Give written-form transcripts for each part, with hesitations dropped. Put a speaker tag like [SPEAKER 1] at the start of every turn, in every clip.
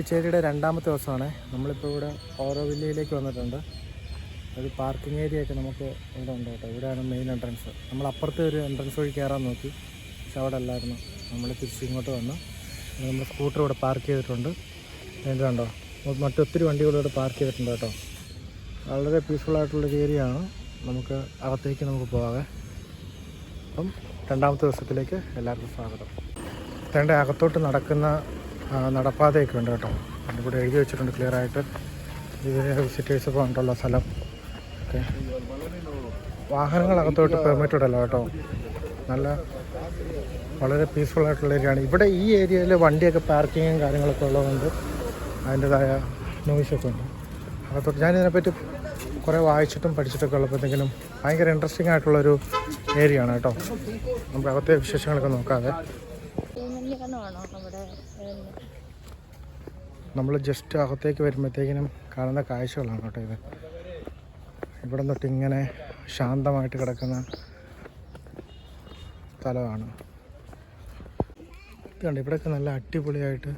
[SPEAKER 1] പോണ്ടിച്ചേരിയുടെ രണ്ടാമത്തെ ദിവസമാണ്. നമ്മളിപ്പോൾ ഇവിടെ ഓരോവില്ലയിലേക്ക് വന്നിട്ടുണ്ട്. ഒരു പാർക്കിംഗ് ഏരിയ ഒക്കെ നമുക്ക് ഇവിടെ ഉണ്ട് കേട്ടോ. ഇവിടെയാണ് മെയിൻ എൻട്രൻസ്. നമ്മൾ അപ്പുറത്തെ ഒരു എൻട്രൻസ് വഴി കയറാൻ നോക്കി, പക്ഷെ അവിടെ അല്ലായിരുന്നു. നമ്മൾ തിരിച്ച് ഇങ്ങോട്ട് വന്നു. നമ്മൾ സ്കൂട്ടർ ഇവിടെ പാർക്ക് ചെയ്തിട്ടുണ്ട്. കണ്ടോ, മറ്റൊത്തിരി വണ്ടികൾ ഇവിടെ പാർക്ക് ചെയ്തിട്ടുണ്ട് കേട്ടോ. വളരെ പീസ്ഫുള്ളായിട്ടുള്ളൊരു ഏരിയ ആണ്. നമുക്ക് അകത്തേക്ക് നമുക്ക് പോകാവേ. അപ്പം രണ്ടാമത്തെ ദിവസത്തിലേക്ക് എല്ലാവർക്കും സ്വാഗതം. തേണ്ട അകത്തോട്ട് നടക്കുന്ന നടപ്പാതയൊക്കെ ഉണ്ട് കേട്ടോ. ഇവിടെ എഴുതി വെച്ചിട്ടുണ്ട് ക്ലിയർ ആയിട്ട്. ഇതിന് വിസിറ്റേഴ്സൊക്കെ ഉണ്ടുള്ള സ്ഥലം ഓക്കെ. വാഹനങ്ങൾ അകത്തോട്ട് പെർമിറ്റഡ് അല്ല കേട്ടോ. വളരെ പീസ്ഫുള്ളായിട്ടുള്ള ഏരിയയാണ്. ഇവിടെ ഈ ഏരിയയിൽ വണ്ടിയൊക്കെ പാർക്കിങ്ങും കാര്യങ്ങളൊക്കെ ഉള്ളതുകൊണ്ട് അതിൻ്റെതായ നോയ്സൊക്കെ ഉണ്ട് അകത്തോട്ട്. ഞാനിതിനെപ്പറ്റി കുറേ വായിച്ചിട്ടും പഠിച്ചിട്ടൊക്കെ ഉള്ളപ്പോഴത്തേക്കിനും ഭയങ്കര ഇൻട്രസ്റ്റിംഗ് ആയിട്ടുള്ളൊരു ഏരിയ ആണ് കേട്ടോ. നമുക്ക് അകത്തെ വിശേഷങ്ങളൊക്കെ നോക്കാതെ നമ്മൾ ജസ്റ്റ് അകത്തേക്ക് വരുമ്പോഴത്തേക്കിനും കാണുന്ന കാഴ്ചകളാണ് കേട്ടോ ഇത്. ഇവിടെ തൊട്ട് ഇങ്ങനെ ശാന്തമായിട്ട് കിടക്കുന്ന സ്ഥലമാണ്. ഇതുണ്ട്, ഇവിടെയൊക്കെ നല്ല അടിപൊളിയായിട്ട്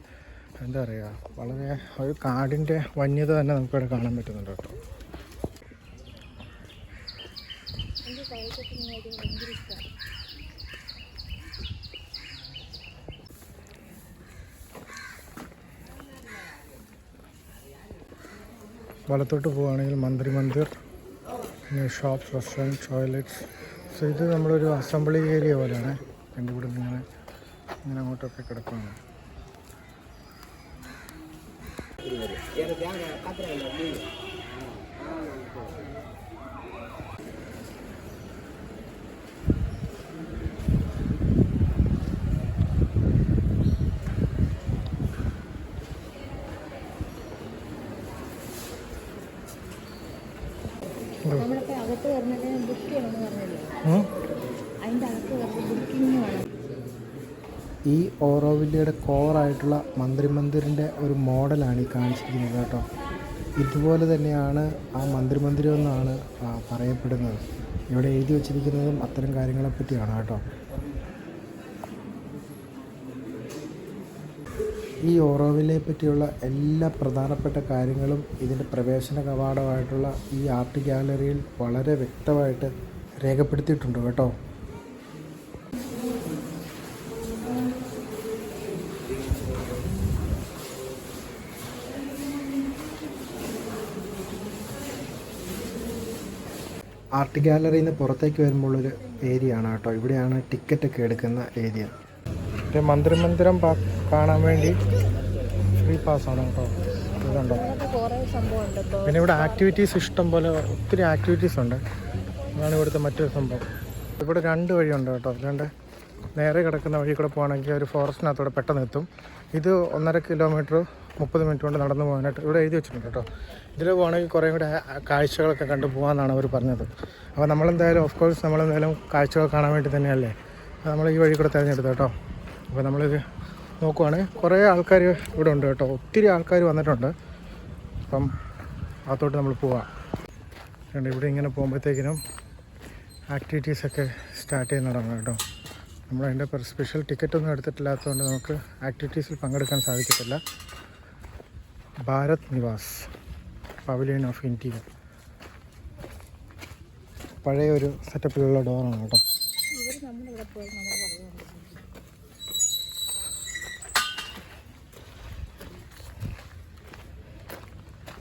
[SPEAKER 1] എന്താ പറയുക, വളരെ ഒരു കാടിൻ്റെ വന്യത തന്നെ നമുക്കിവിടെ കാണാൻ പറ്റുന്നുണ്ട് കേട്ടോ. വലത്തോട്ട് പോവുകയാണെങ്കിൽ മന്ത്രി മന്ദിർ, പിന്നെ ഷോപ്സ്, റെസ്റ്റോറൻറ്റ്, ടോയ്ലറ്റ്സ്. സോ ഇത് നമ്മളൊരു അസംബ്ലി ഏരിയ പോലെയാണ്. എൻ്റെ ഇവിടെ ഇങ്ങനെ അങ്ങോട്ടൊക്കെ കിടക്കുകയാണ്. ഈ ഓറോവില്ലയുടെ കോറായിട്ടുള്ള മന്ത്രി മന്ദിറിൻ്റെ ഒരു മോഡലാണ് ഈ കാണിച്ചിരിക്കുന്നത് കേട്ടോ. ഇതുപോലെ തന്നെയാണ് ആ മന്ത്രി മന്ദിരം എന്നാണ് പറയപ്പെടുന്നത്. ഇവിടെ എഴുതി വച്ചിരിക്കുന്നതും അത്തരം കാര്യങ്ങളെ പറ്റിയാണ് കേട്ടോ. ഈ ഓറോവില്ലയെ പറ്റിയുള്ള എല്ലാ പ്രധാനപ്പെട്ട കാര്യങ്ങളും ഇതിൻ്റെ പ്രവേശന കവാടമായിട്ടുള്ള ഈ ആർട്ട് ഗാലറിയിൽ വളരെ വ്യക്തമായിട്ട് രേഖപ്പെടുത്തിയിട്ടുണ്ട് കേട്ടോ. ആർട്ട് ഗാലറിയിൽ നിന്ന് പുറത്തേക്ക് വരുമ്പോഴൊരു ഏരിയ ആണ് കേട്ടോ. ഇവിടെയാണ് ടിക്കറ്റൊക്കെ എടുക്കുന്ന ഏരിയ. മന്ത്രി മന്ദിരം കാണാൻ വേണ്ടി ഫ്രീ പാസ്സാണ് കേട്ടോ. ഇതുണ്ടോ, പിന്നെ ഇവിടെ ആക്ടിവിറ്റീസ് ഇഷ്ടം പോലെ ഒത്തിരി ആക്ടിവിറ്റീസ് ഉണ്ട്. അതാണ് ഇവിടുത്തെ മറ്റൊരു സംഭവം. ഇവിടെ രണ്ട് വഴിയുണ്ട് കേട്ടോ. രണ്ട് നേരെ കിടക്കുന്ന വഴി കൂടെ പോകുകയാണെങ്കിൽ ഒരു ഫോറസ്റ്റിനകത്തൂടെ പെട്ടെന്ന് എത്തും. ഇത് 1.5 കിലോമീറ്റർ 30 മിനിറ്റ് കൊണ്ട് നടന്നു പോകാനായിട്ട് ഇവിടെ എഴുതി വെച്ചിട്ടുണ്ട് കേട്ടോ. ഇതിൽ പോകുകയാണെങ്കിൽ കുറേ കൂടെ കാഴ്ചകളൊക്കെ കണ്ടു പോകാമെന്നാണ് അവർ പറഞ്ഞത്. അപ്പോൾ നമ്മളെന്തായാലും ഓഫ് കോഴ്സ് നമ്മളെന്തായാലും കാഴ്ചകൾ കാണാൻ വേണ്ടി തന്നെയല്ലേ നമ്മൾ ഈ വഴി കൂടെ തിരഞ്ഞെടുത്തത് കേട്ടോ. അപ്പോൾ നമ്മളിത് നോക്കുവാണെങ്കിൽ കുറേ ആൾക്കാർ ഇവിടെ ഉണ്ട് കേട്ടോ. ഒത്തിരി ആൾക്കാർ വന്നിട്ടുണ്ട്. അപ്പം അകത്തോട്ട് നമ്മൾ പോവാം. ഇവിടെ ഇങ്ങനെ പോകുമ്പോഴത്തേക്കിനും ആക്ടിവിറ്റീസൊക്കെ സ്റ്റാർട്ട് ചെയ്ത് നടന്നു കേട്ടോ. നമ്മളതിൻ്റെ സ്പെഷ്യൽ ടിക്കറ്റൊന്നും എടുത്തിട്ടില്ലാത്തതുകൊണ്ട് നമുക്ക് ആക്ടിവിറ്റീസിൽ പങ്കെടുക്കാൻ സാധിക്കത്തില്ല. Bharat Nivas pavilion of India, പഴയ ഒരു സെറ്റപ്പിലുള്ള ഡോറാണ് കേട്ടോ.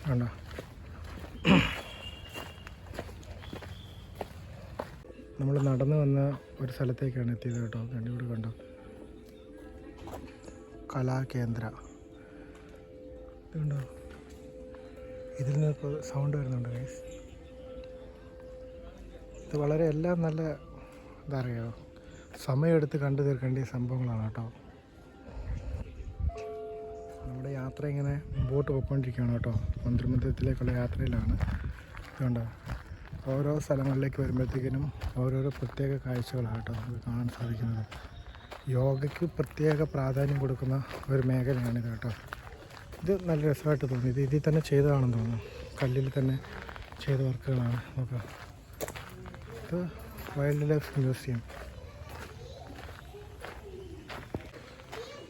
[SPEAKER 1] കണ്ടോ, നമ്മൾ നടന്നു വന്ന ഒരു സ്ഥലത്തേക്കാണ് എത്തിയത് കേട്ടോ. ഇവിടെ കണ്ടോ, കലാകേന്ദ്ര. ഇതുണ്ടോ, ഇതിൽ നിന്ന് ഇപ്പോൾ സൗണ്ട് വരുന്നുണ്ട് ഗൈസ്. ഇത് വളരെ എല്ലാം നല്ല എന്താ പറയുക, സമയമെടുത്ത് കണ്ടു തീർക്കേണ്ട സംഭവങ്ങളാണ് കേട്ടോ. നമ്മുടെ യാത്ര ഇങ്ങനെ മുമ്പോട്ട് പോയിക്കൊണ്ടിരിക്കുകയാണ് കേട്ടോ. മന്ത്രിമന്ദിരത്തിലേക്കുള്ള യാത്രയിലാണ്. ഇതുകൊണ്ട് ഓരോ സ്ഥലങ്ങളിലേക്ക് വരുമ്പോഴത്തേക്കിനും ഓരോരോ പ്രത്യേക കാഴ്ചകളാണ് കേട്ടോ നമുക്ക് കാണാൻ സാധിക്കുന്നത്. യോഗയ്ക്ക് പ്രത്യേക പ്രാധാന്യം കൊടുക്കുന്ന ഒരു മേഖലയാണിത് കേട്ടോ. ഇത് നല്ല രസമായിട്ട് തോന്നി. ഇതിൽ തന്നെ ചെയ്തതാണെന്ന് തോന്നുന്നു. കല്ലിൽ തന്നെ ചെയ്ത വർക്കുകളാണ്. നോക്കാം, ഇത് വൈൽഡ് ലൈഫ് മ്യൂസിയം.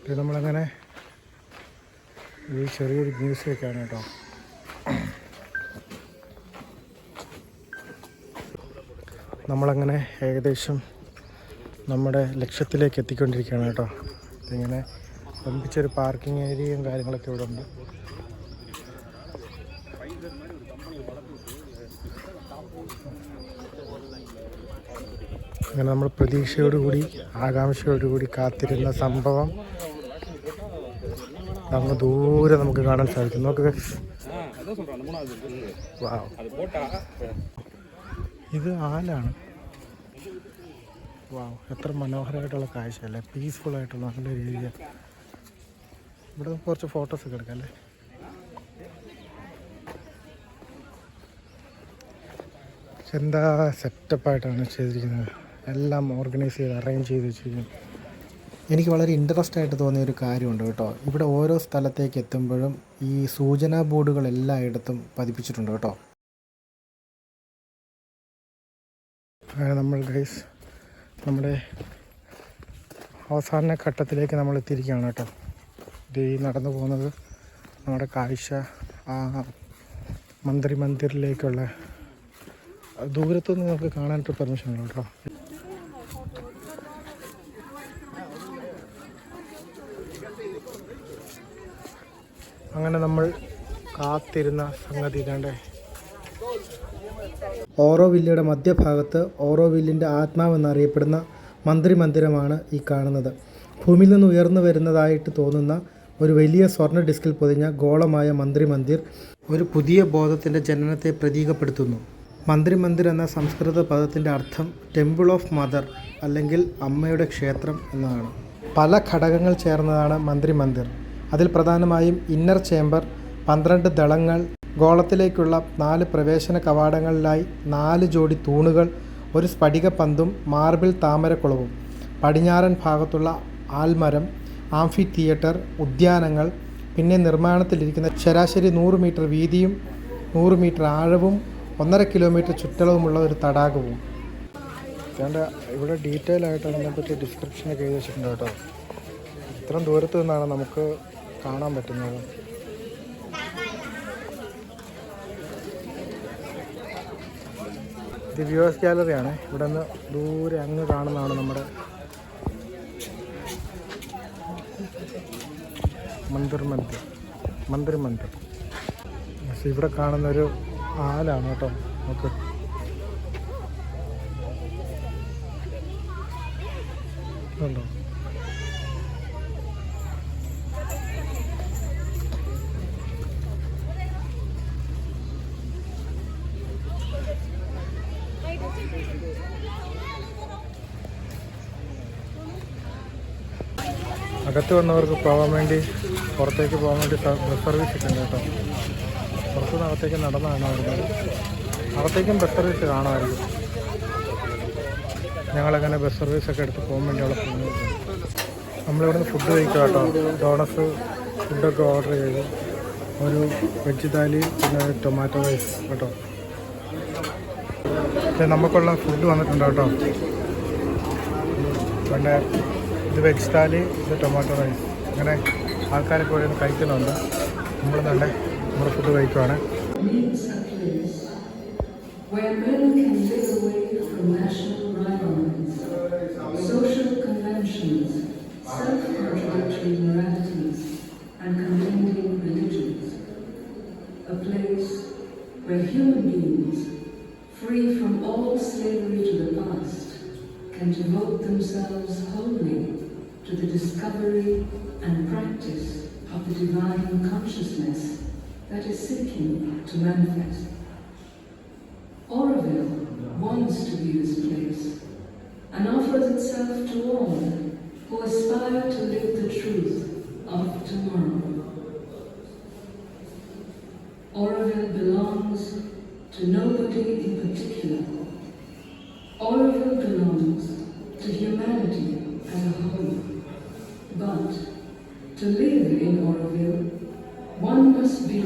[SPEAKER 1] ഇത് നമ്മളങ്ങനെ ഈ ചെറിയൊരു മ്യൂസിയമൊക്കെയാണ് കേട്ടോ. നമ്മളങ്ങനെ ഏകദേശം നമ്മുടെ ലക്ഷ്യത്തിലേക്ക് എത്തിക്കൊണ്ടിരിക്കുകയാണ് കേട്ടോ. ഇങ്ങനെ ഒന്നിച്ചൊരു പാർക്കിംഗ് ഏരിയയും കാര്യങ്ങളൊക്കെ ഇവിടെ ഉണ്ട്. അങ്ങനെ നമ്മൾ പ്രതീക്ഷയോടുകൂടി ആകാംക്ഷയോടുകൂടി കാത്തിരുന്ന സംഭവം അങ്ങ് ദൂരെ നമുക്ക് കാണാൻ സാധിക്കും. നോക്കുക, ഇത് ആലാണ്. വാവ്, എത്ര മനോഹരമായിട്ടുള്ള കാഴ്ചയല്ലേ, പീസ്ഫുൾ ആയിട്ടുള്ള നല്ലൊരു ഏരിയ. ഇവിടെ കുറച്ച് ഫോട്ടോസ് ഒക്കെ എടുക്കാം അല്ലേ. എന്താ സെറ്റപ്പായിട്ടാണ് ചെയ്തിരിക്കുന്നത്, എല്ലാം ഓർഗനൈസ് ചെയ്ത് അറേഞ്ച് ചെയ്ത് വെച്ചിരിക്കുന്നത്. എനിക്ക് വളരെ ഇൻട്രസ്റ്റ് ആയിട്ട് തോന്നിയ ഒരു കാര്യമുണ്ട് കേട്ടോ. ഇവിടെ ഓരോ സ്ഥലത്തേക്ക് എത്തുമ്പോഴും ഈ സൂചനാ ബോർഡുകൾ എല്ലായിടത്തും പതിപ്പിച്ചിട്ടുണ്ട് കേട്ടോ. അങ്ങനെ നമ്മൾ ഗൈസ് നമ്മുടെ അവസാന ഘട്ടത്തിലേക്ക് നമ്മൾ എത്തിയിരിക്കുകയാണ് കേട്ടോ. ഇത് ഈ നടന്നു പോകുന്നത് നമ്മുടെ കാഴ്ച മന്ദിറിലേക്കുള്ള ദൂരത്തുനിന്ന് നമുക്ക് കാണാനായിട്ട് പെർമിഷൻ ഉണ്ട് കേട്ടോ. അങ്ങനെ നമ്മൾ കാത്തിരുന്ന സംഗതി ഇതാണ്ട് ഓറോവില്ലയുടെ മധ്യഭാഗത്ത് ഓറോവില്ലിൻ്റെ ആത്മാവെന്നറിയപ്പെടുന്ന മന്ദിരമാണ് ഈ കാണുന്നത്. ഭൂമിയിൽ നിന്ന് ഉയർന്നു വരുന്നതായിട്ട് തോന്നുന്ന ഒരു വലിയ സ്വർണ്ണ ഡിസ്കിൽ പൊതിഞ്ഞ ഗോളമായ മന്ദിർ ഒരു പുതിയ ബോധത്തിൻ്റെ ജനനത്തെ പ്രതീകപ്പെടുത്തുന്നു. മന്ദിർ എന്ന സംസ്കൃത പദത്തിൻ്റെ അർത്ഥം ടെമ്പിൾ ഓഫ് മദർ അല്ലെങ്കിൽ അമ്മയുടെ ക്ഷേത്രം എന്നതാണ്. പല ഘടകങ്ങൾ ചേർന്നതാണ് മന്ദിർ. അതിൽ പ്രധാനമായും ഇന്നർ ചേംബർ, 12 ദളങ്ങൾ, ഗോളത്തിലേക്കുള്ള 4 പ്രവേശന കവാടങ്ങളിലായി 4 ജോഡി തൂണുകൾ, ഒരു സ്ഫടിക പന്തും മാർബിൾ താമരക്കുളവും, പടിഞ്ഞാറൻ ഭാഗത്തുള്ള ആൽമരം, ആംഫി തിയേറ്റർ, ഉദ്യാനങ്ങൾ, പിന്നെ നിർമ്മാണത്തിലിരിക്കുന്ന ശരാശരി 100 മീറ്റർ വീതിയും 100 മീറ്റർ ആഴവും 1.5 കിലോമീറ്റർ ചുറ്റളവുമുള്ള ഒരു തടാകവും. അതുകൊണ്ട് ഇവിടെ ഡീറ്റെയിൽ ആയിട്ട് അതിനെപ്പറ്റി ഡിസ്ക്രിപ്ഷനൊക്കെ എഴുതി വെച്ചിട്ടുണ്ട് കേട്ടോ. ഇത്രയും ദൂരത്ത് നിന്നാണ് നമുക്ക് കാണാൻ പറ്റുന്നത്. ഇത് വ്യൂവേഴ്സ് ഗാലറിയാണ്. ഇവിടെ നിന്ന് ദൂരെ അങ്ങ് കാണുന്നതാണ് നമ്മുടെ മന്ദിർ. ഇവിടെ കാണുന്നൊരു ആലാണ് കേട്ടോ. നമുക്ക് ഉണ്ടോ? അകത്ത് വന്നവർക്ക് പോകാൻ വേണ്ടി, പുറത്തേക്ക് പോകാൻ വേണ്ടി ബസ് സർവീസ് ഒക്കെ ഉണ്ട് കേട്ടോ. പുറത്തുനിന്ന് അകത്തേക്ക് നടന്നാണ് വരുന്നത്. അകത്തേക്കും ബസ് സർവീസ് കാണാമായിരിക്കും. ഞങ്ങളങ്ങനെ ബസ് സർവീസൊക്കെ എടുത്ത് പോകാൻ വേണ്ടിയുള്ള പോകുന്നത്. നമ്മളിവിടുന്ന് ഫുഡ് കഴിക്കുക കേട്ടോ. ഡോണസ് ഫുഡൊക്കെ ഓർഡർ ചെയ്തു. ഒരു വെജ് താലി, പിന്നെ ടൊമാറ്റോ റൈസ് കേട്ടോ. നമുക്കുള്ള ഫുഡ് വന്നിട്ടുണ്ട് കേട്ടോ. പിന്നെ ഇത് വെജ് താലി, ഇത് ടൊമാറ്റോ റൈസ്. അങ്ങനെ ആൾക്കാരൊക്കെ ഇവിടെ കഴിക്കുന്നുണ്ട്. നമ്മൾ തന്നെ നമ്മുടെ food കഴിക്കുവാണ്.
[SPEAKER 2] Where men can live away from national rivalries, social conventions, self-contradictory moralities, and contending religions. A place where human beings, free from all slavery to the past, can devote themselves wholly to the discovery and practice of the divine consciousness that is seeking to manifest. Auroville wants to be this place and offers itself to all who aspire to live the truth of tomorrow. Auroville belongs to nobody in particular. Auroville belongs to humanity as a whole. But to live in Auroville, one must be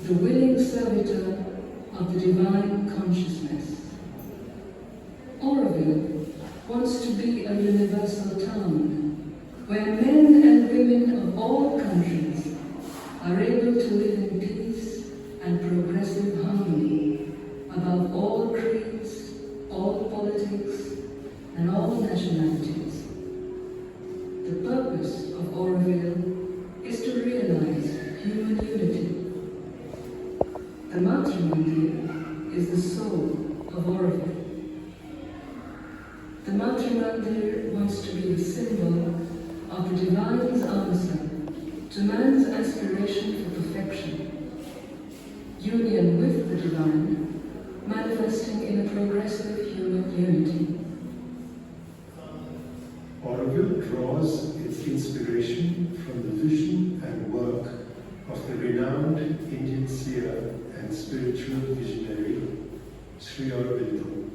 [SPEAKER 2] the willing servitor of the divine consciousness. Auroville wants to be a universal town where men and women of all countries are able to live in peace and progressive harmony above all creeds, all politics, and all nationalities. The purpose of Auroville is to realize human unity. The Matra Mandir is the soul of Auroville. The Matra Mandir wants to be the symbol of the divine's answer to man's aspiration for perfection, union with the divine, manifesting in a progressive human unity.
[SPEAKER 3] Auroville draws its inspiration from the vision and work of the renowned Indian seer and spiritual visionary Sri Aurobindo.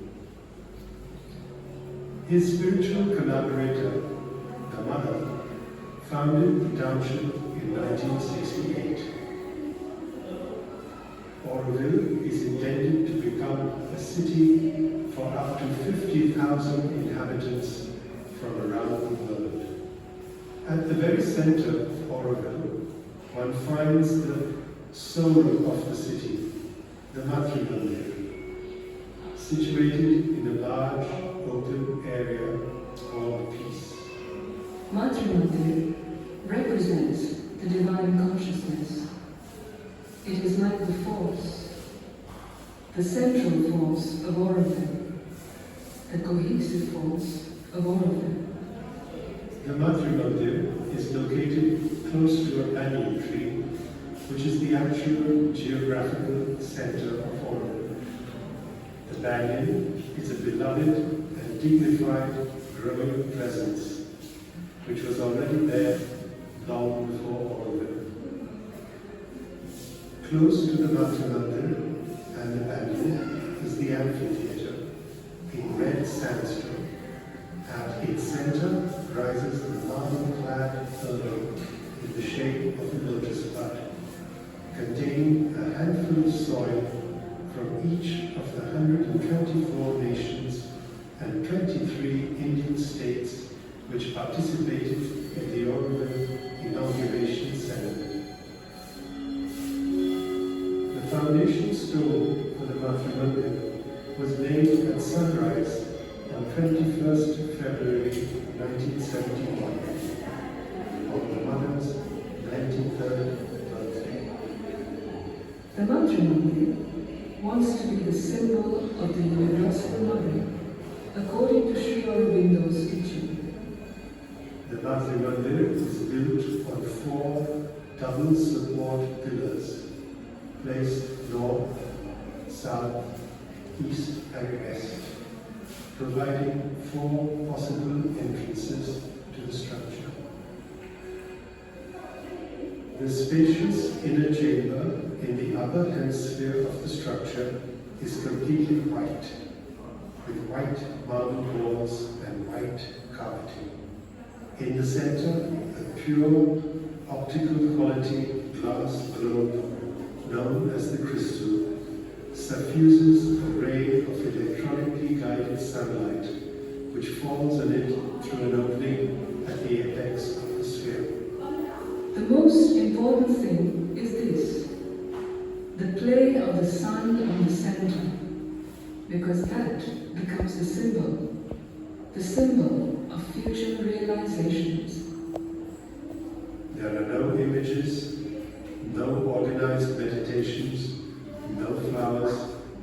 [SPEAKER 3] His spiritual collaborator, the Mother, founded the township in 1968. Auroville is intended to become a city for up to 50,000 inhabitants from around the world. At the very center of Auroville, one finds the soul of the city, the Matra Mandir, situated in a large open area called Peace.
[SPEAKER 2] Matra Mandir represents the divine consciousness. It is like the force, the central force of Auroville, the cohesive force of Auroville.
[SPEAKER 3] The Matra Mandir is located close to a banyan tree, which is the actual geographical center of Auroville. The banyan is a beloved and dignified growing presence, which was already there long before Auroville. Close to the Matra Mandir and the banyan is the amphitheatre in red sandstone. At its center rises the marble-clad urn in the shape of a lotus bud, containing a handful of soil from each of the 124 nations and 23 Indian states which participated in the Auroville inauguration ceremony. The foundation stone for the Matra Mandir was laid at sunrise on 21st February 1971, on the Mother's 93rd birthday.
[SPEAKER 2] The Matra Mandir wants to be the symbol of the universal mother, according to Sri Aurobindo's teaching.
[SPEAKER 3] The Matra Mandir is built on 4 double support pillars, placed north, south, east and west, providing 4 possible entrances to the structure. The spacious inner chamber in the upper hemisphere of the structure is completely white, with white marble walls and white carpeting. In the center, a pure optical quality glass globe known as the crystal suffuses a ray of electronically guided sunlight which falls on it through an opening at the apex of the sphere.
[SPEAKER 2] The most important thing is this: the play of the sun on the center, because that becomes the symbol of future realizations.
[SPEAKER 3] There are no images, no organized meditations, no flowers,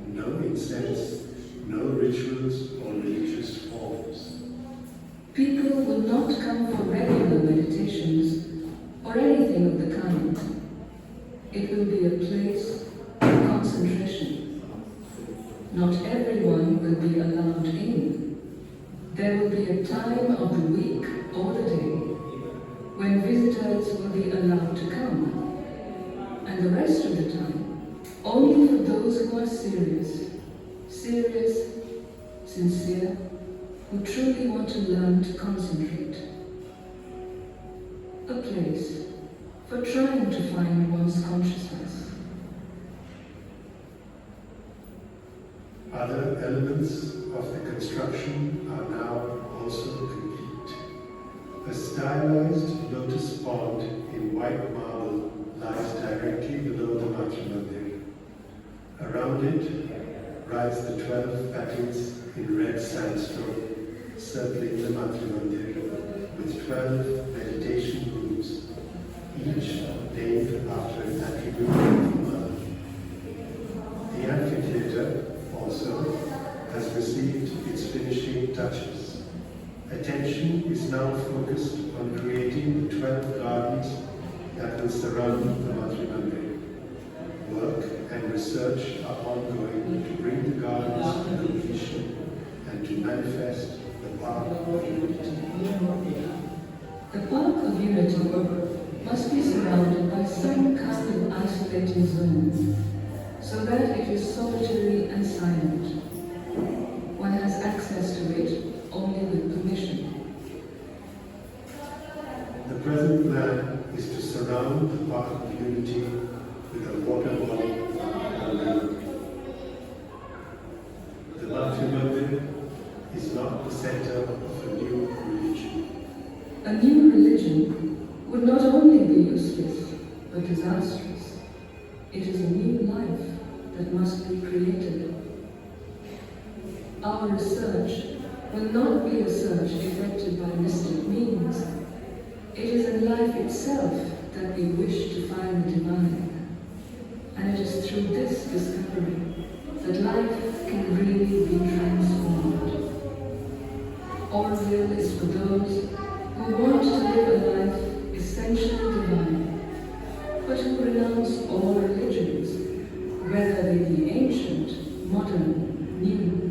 [SPEAKER 3] no incense, no rituals or religious forms.
[SPEAKER 2] People will not come for regular meditations or anything of the kind. It will be a place of concentration. Not everyone will be allowed in. There will be a time of the week or the day when visitors will be allowed to come, and the rest of the time only for those who are serious, sincere, who truly want to learn to concentrate. A place for trying to find one's consciousness.
[SPEAKER 3] Other elements of the construction are now also complete. A stylized lotus pond in white marble lies down directly below the Matri. Around it rise the 12 petals in red sandstone, circling the Matri with 12 meditation rooms, each named after an attribute of the mother. The amphitheatre also has received its finishing touches. Attention is now focused on creating the 12 gardens that will surround the Matri Mandir. Work and research are ongoing to bring the gardens to completion and to manifest the Park of Unity.
[SPEAKER 2] The Park of Unity must be surrounded by some kind of isolating zone, so that it is solitary and silent. One has access to it only with permission.
[SPEAKER 3] The present plan is to surround the Park of Unity with a water body or lake. The Matri Mandir is not the center of a new religion.
[SPEAKER 2] A new religion would not only be useless, but disastrous. It is a new life that must be created. Our research will not be a search effected by mystic means. It is in life itself that we wish to find the divine. And it is through this discovery that life can really be transformed. Orville is for those who want to live a life essentially divine, but who renounce all religions, whether they be ancient, modern, new,